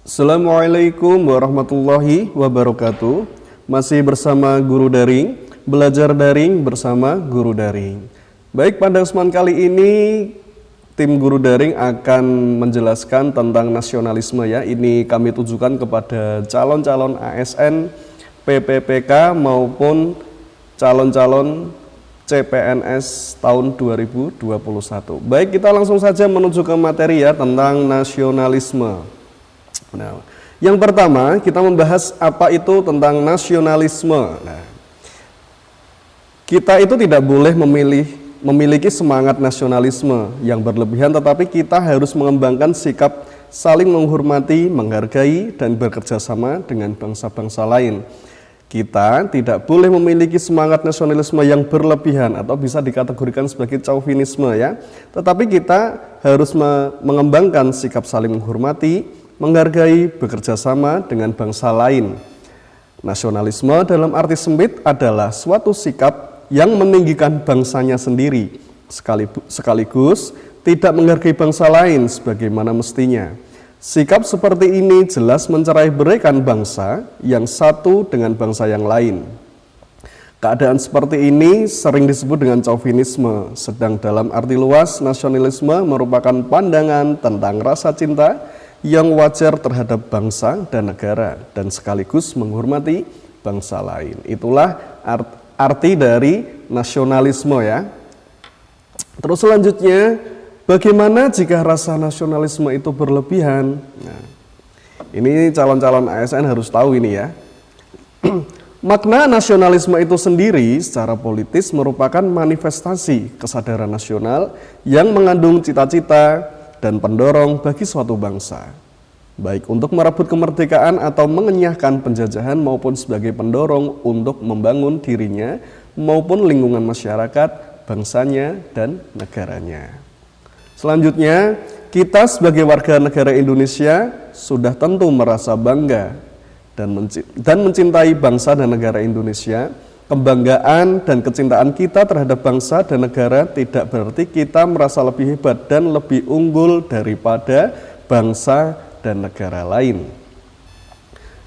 Assalamualaikum warahmatullahi wabarakatuh. Masih bersama Guru Daring, belajar daring bersama Guru Daring. Baik, pada kesempatan kali ini tim Guru Daring akan menjelaskan tentang nasionalisme ya. Ini kami tujukan kepada calon-calon ASN, PPPK maupun calon-calon CPNS tahun 2021. Baik, kita langsung saja menuju ke materi ya tentang nasionalisme. Nah, yang pertama kita membahas apa itu tentang nasionalisme. Nah, kita itu tidak boleh memiliki semangat nasionalisme yang berlebihan, tetapi kita harus mengembangkan sikap saling menghormati, menghargai, dan bekerja sama dengan bangsa-bangsa lain. Kita tidak boleh memiliki semangat nasionalisme yang berlebihan atau bisa dikategorikan sebagai chauvinisme ya. Tetapi kita harus mengembangkan sikap saling menghormati, menghargai, bekerja sama dengan bangsa lain. Nasionalisme dalam arti sempit adalah suatu sikap yang meninggikan bangsanya sendiri, sekaligus tidak menghargai bangsa lain sebagaimana mestinya. Sikap seperti ini jelas mencerai-beraikan bangsa yang satu dengan bangsa yang lain. Keadaan seperti ini sering disebut dengan chauvinisme, sedang dalam arti luas nasionalisme merupakan pandangan tentang rasa cinta yang wajar terhadap bangsa dan negara dan sekaligus menghormati bangsa lain. Itulah arti dari nasionalisme ya. Terus selanjutnya, bagaimana jika rasa nasionalisme itu berlebihan? Nah, ini calon-calon ASN harus tahu ini ya. Makna nasionalisme itu sendiri secara politis merupakan manifestasi kesadaran nasional yang mengandung cita-cita dan pendorong bagi suatu bangsa, baik untuk merebut kemerdekaan atau mengenyahkan penjajahan maupun sebagai pendorong untuk membangun dirinya maupun lingkungan masyarakat, bangsanya, dan negaranya. Selanjutnya, kita sebagai warga negara Indonesia sudah tentu merasa bangga dan mencintai bangsa dan negara Indonesia. Kebanggaan dan kecintaan kita terhadap bangsa dan negara tidak berarti kita merasa lebih hebat dan lebih unggul daripada bangsa dan negara lain.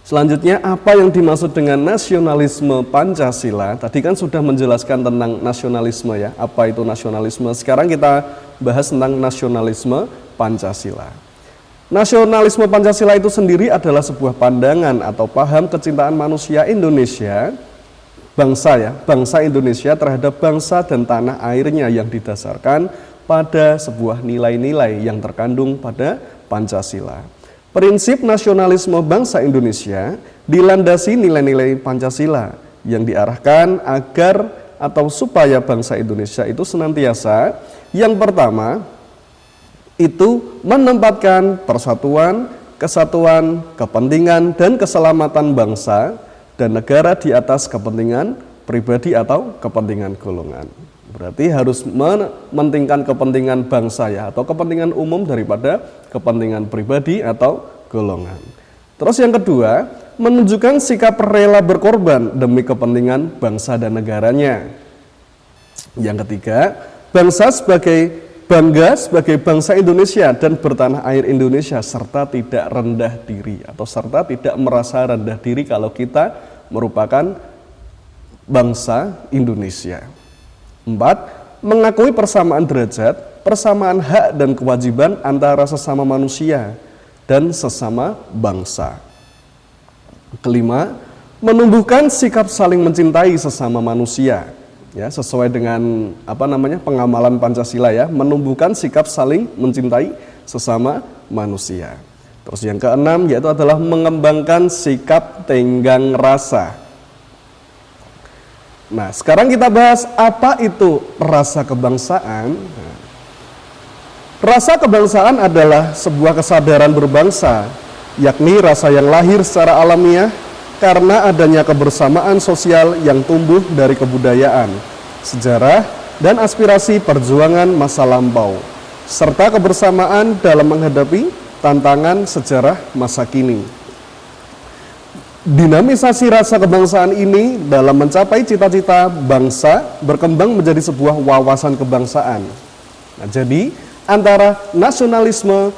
Selanjutnya, apa yang dimaksud dengan nasionalisme Pancasila? Tadi kan sudah menjelaskan tentang nasionalisme ya, apa itu nasionalisme. Sekarang kita bahas tentang nasionalisme Pancasila. Nasionalisme Pancasila itu sendiri adalah sebuah pandangan atau paham kecintaan manusia Indonesia, bangsa Indonesia terhadap bangsa dan tanah airnya yang didasarkan pada sebuah nilai-nilai yang terkandung pada Pancasila. Prinsip nasionalisme bangsa Indonesia dilandasi nilai-nilai Pancasila yang diarahkan agar atau supaya bangsa Indonesia itu senantiasa yang pertama itu menempatkan persatuan, kesatuan, kepentingan, dan keselamatan bangsa dan negara di atas kepentingan pribadi atau kepentingan golongan. Berarti harus mementingkan kepentingan bangsa ya, atau kepentingan umum daripada kepentingan pribadi atau golongan. Terus yang kedua, menunjukkan sikap rela berkorban demi kepentingan bangsa dan negaranya. Yang ketiga, bangga sebagai bangsa Indonesia dan bertanah air Indonesia serta tidak rendah diri atau serta tidak merasa rendah diri kalau kita merupakan bangsa Indonesia. 4. Mengakui persamaan derajat, persamaan hak dan kewajiban antara sesama manusia dan sesama bangsa. Kelima, menumbuhkan sikap saling mencintai sesama manusia. Ya, sesuai dengan pengamalan Pancasila ya, menumbuhkan sikap saling mencintai sesama manusia. Terus yang keenam yaitu adalah mengembangkan sikap tenggang rasa. Nah, sekarang kita bahas apa itu rasa kebangsaan. Rasa kebangsaan adalah sebuah kesadaran berbangsa, yakni rasa yang lahir secara alamiah karena adanya kebersamaan sosial yang tumbuh dari kebudayaan, sejarah, dan aspirasi perjuangan masa lampau, serta kebersamaan dalam menghadapi tantangan sejarah masa kini. Dinamisasi rasa kebangsaan ini dalam mencapai cita-cita bangsa berkembang menjadi sebuah wawasan kebangsaan. Nah, jadi antara nasionalisme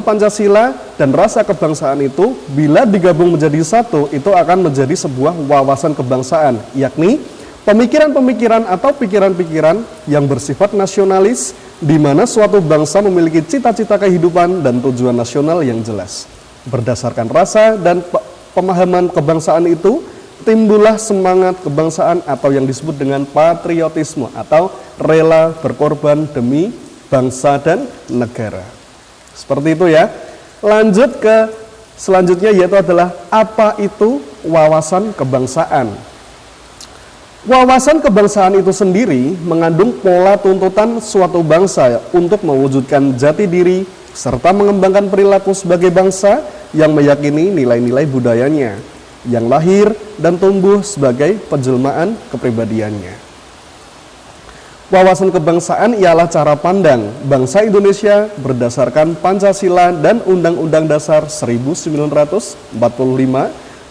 Pancasila dan rasa kebangsaan itu bila digabung menjadi satu itu akan menjadi sebuah wawasan kebangsaan, yakni pemikiran-pemikiran atau pikiran-pikiran yang bersifat nasionalis di mana suatu bangsa memiliki cita-cita kehidupan dan tujuan nasional yang jelas. Berdasarkan rasa dan pemahaman kebangsaan itu timbullah semangat kebangsaan atau yang disebut dengan patriotisme atau rela berkorban demi bangsa dan negara. Seperti itu ya. Lanjut ke selanjutnya yaitu adalah apa itu wawasan kebangsaan. Wawasan kebangsaan itu sendiri mengandung pola tuntutan suatu bangsa untuk mewujudkan jati diri serta mengembangkan perilaku sebagai bangsa yang meyakini nilai-nilai budayanya yang lahir dan tumbuh sebagai penjelmaan kepribadiannya. Wawasan kebangsaan ialah cara pandang bangsa Indonesia berdasarkan Pancasila dan Undang-Undang Dasar 1945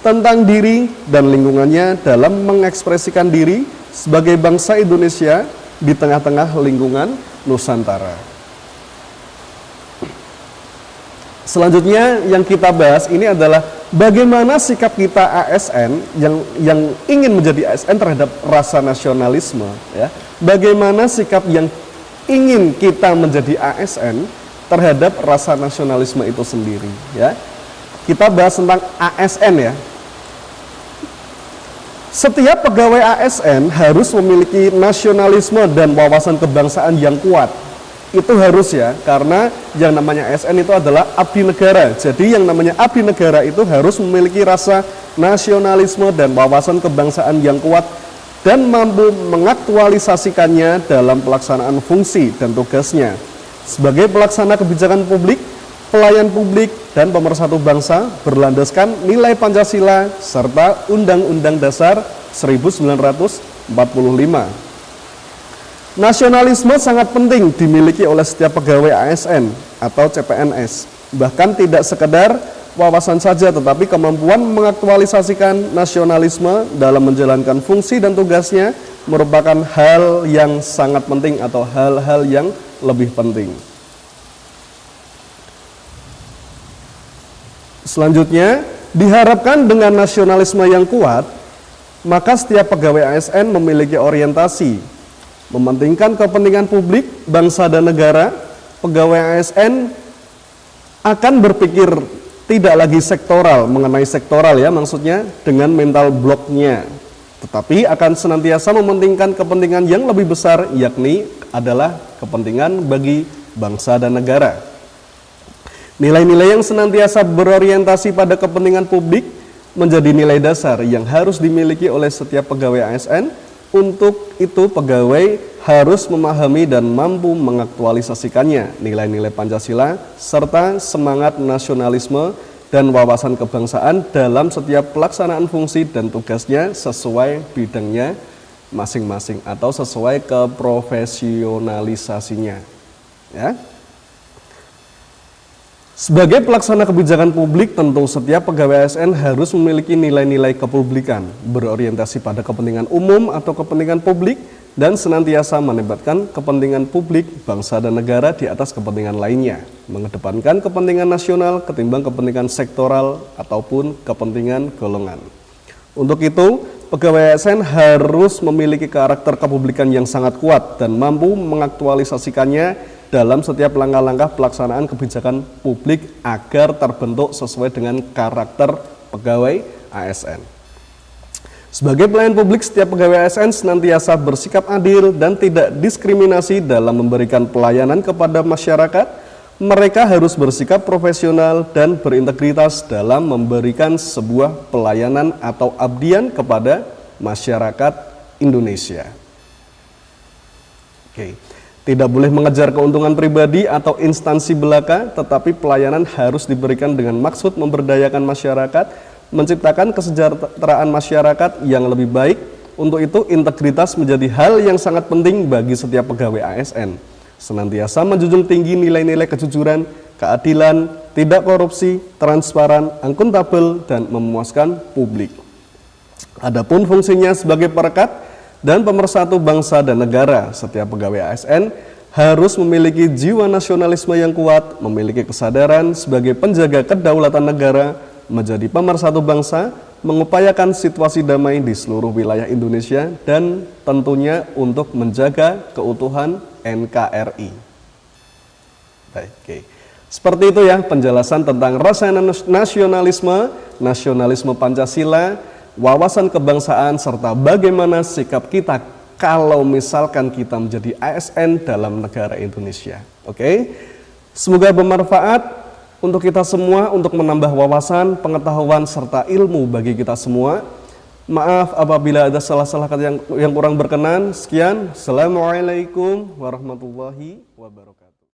tentang diri dan lingkungannya dalam mengekspresikan diri sebagai bangsa Indonesia di tengah-tengah lingkungan Nusantara. Selanjutnya yang kita bahas ini adalah bagaimana sikap kita ASN yang ingin menjadi ASN terhadap rasa nasionalisme, ya. Bagaimana sikap yang ingin kita menjadi ASN terhadap rasa nasionalisme itu sendiri, ya. Kita bahas tentang ASN ya. Setiap pegawai ASN harus memiliki nasionalisme dan wawasan kebangsaan yang kuat. Itu harus ya, karena yang namanya ASN itu adalah abdi negara. Jadi yang namanya abdi negara itu harus memiliki rasa nasionalisme dan wawasan kebangsaan yang kuat dan mampu mengaktualisasikannya dalam pelaksanaan fungsi dan tugasnya sebagai pelaksana kebijakan publik, pelayan publik, dan pemersatu bangsa berlandaskan nilai Pancasila serta Undang-Undang Dasar 1945. Nasionalisme sangat penting dimiliki oleh setiap pegawai ASN atau CPNS. Bahkan tidak sekedar wawasan saja, tetapi kemampuan mengaktualisasikan nasionalisme dalam menjalankan fungsi dan tugasnya merupakan hal yang sangat penting atau hal-hal yang lebih penting. Selanjutnya, diharapkan dengan nasionalisme yang kuat, maka setiap pegawai ASN memiliki orientasi mementingkan kepentingan publik, bangsa dan negara. Pegawai ASN akan berpikir tidak lagi sektoral, mengenai sektoral ya maksudnya dengan mental bloknya, tetapi akan senantiasa mementingkan kepentingan yang lebih besar, yakni adalah kepentingan bagi bangsa dan negara. Nilai-nilai yang senantiasa berorientasi pada kepentingan publik menjadi nilai dasar yang harus dimiliki oleh setiap pegawai ASN. Untuk itu pegawai harus memahami dan mampu mengaktualisasikannya nilai-nilai Pancasila serta semangat nasionalisme dan wawasan kebangsaan dalam setiap pelaksanaan fungsi dan tugasnya sesuai bidangnya masing-masing atau sesuai keprofesionalisasinya, ya. Sebagai pelaksana kebijakan publik, tentu setiap pegawai ASN harus memiliki nilai-nilai kepublikan, berorientasi pada kepentingan umum atau kepentingan publik, dan senantiasa menempatkan kepentingan publik, bangsa dan negara di atas kepentingan lainnya, mengedepankan kepentingan nasional ketimbang kepentingan sektoral ataupun kepentingan golongan. Untuk itu, pegawai ASN harus memiliki karakter kepublikan yang sangat kuat dan mampu mengaktualisasikannya dalam setiap langkah-langkah pelaksanaan kebijakan publik agar terbentuk sesuai dengan karakter pegawai ASN. Sebagai pelayan publik, setiap pegawai ASN senantiasa bersikap adil dan tidak diskriminasi dalam memberikan pelayanan kepada masyarakat. Mereka harus bersikap profesional dan berintegritas dalam memberikan sebuah pelayanan atau abdian kepada masyarakat Indonesia. Oke. Tidak boleh mengejar keuntungan pribadi atau instansi belaka, tetapi pelayanan harus diberikan dengan maksud memberdayakan masyarakat, menciptakan kesejahteraan masyarakat yang lebih baik. Untuk itu, integritas menjadi hal yang sangat penting bagi setiap pegawai ASN. Senantiasa menjunjung tinggi nilai-nilai kejujuran, keadilan, tidak korupsi, transparan, akuntabel, dan memuaskan publik. Adapun fungsinya sebagai perekat dan pemersatu bangsa dan negara, setiap pegawai ASN harus memiliki jiwa nasionalisme yang kuat, memiliki kesadaran sebagai penjaga kedaulatan negara, menjadi pemersatu bangsa, mengupayakan situasi damai di seluruh wilayah Indonesia, dan tentunya untuk menjaga keutuhan NKRI. Baik, oke. Seperti itu ya penjelasan tentang rasa nasionalisme Pancasila, wawasan kebangsaan, serta bagaimana sikap kita kalau misalkan kita menjadi ASN dalam negara Indonesia. Oke, semoga bermanfaat untuk kita semua, untuk menambah wawasan, pengetahuan, serta ilmu bagi kita semua. Maaf apabila ada salah-salah kata yang kurang berkenan. Sekian, Assalamualaikum warahmatullahi wabarakatuh.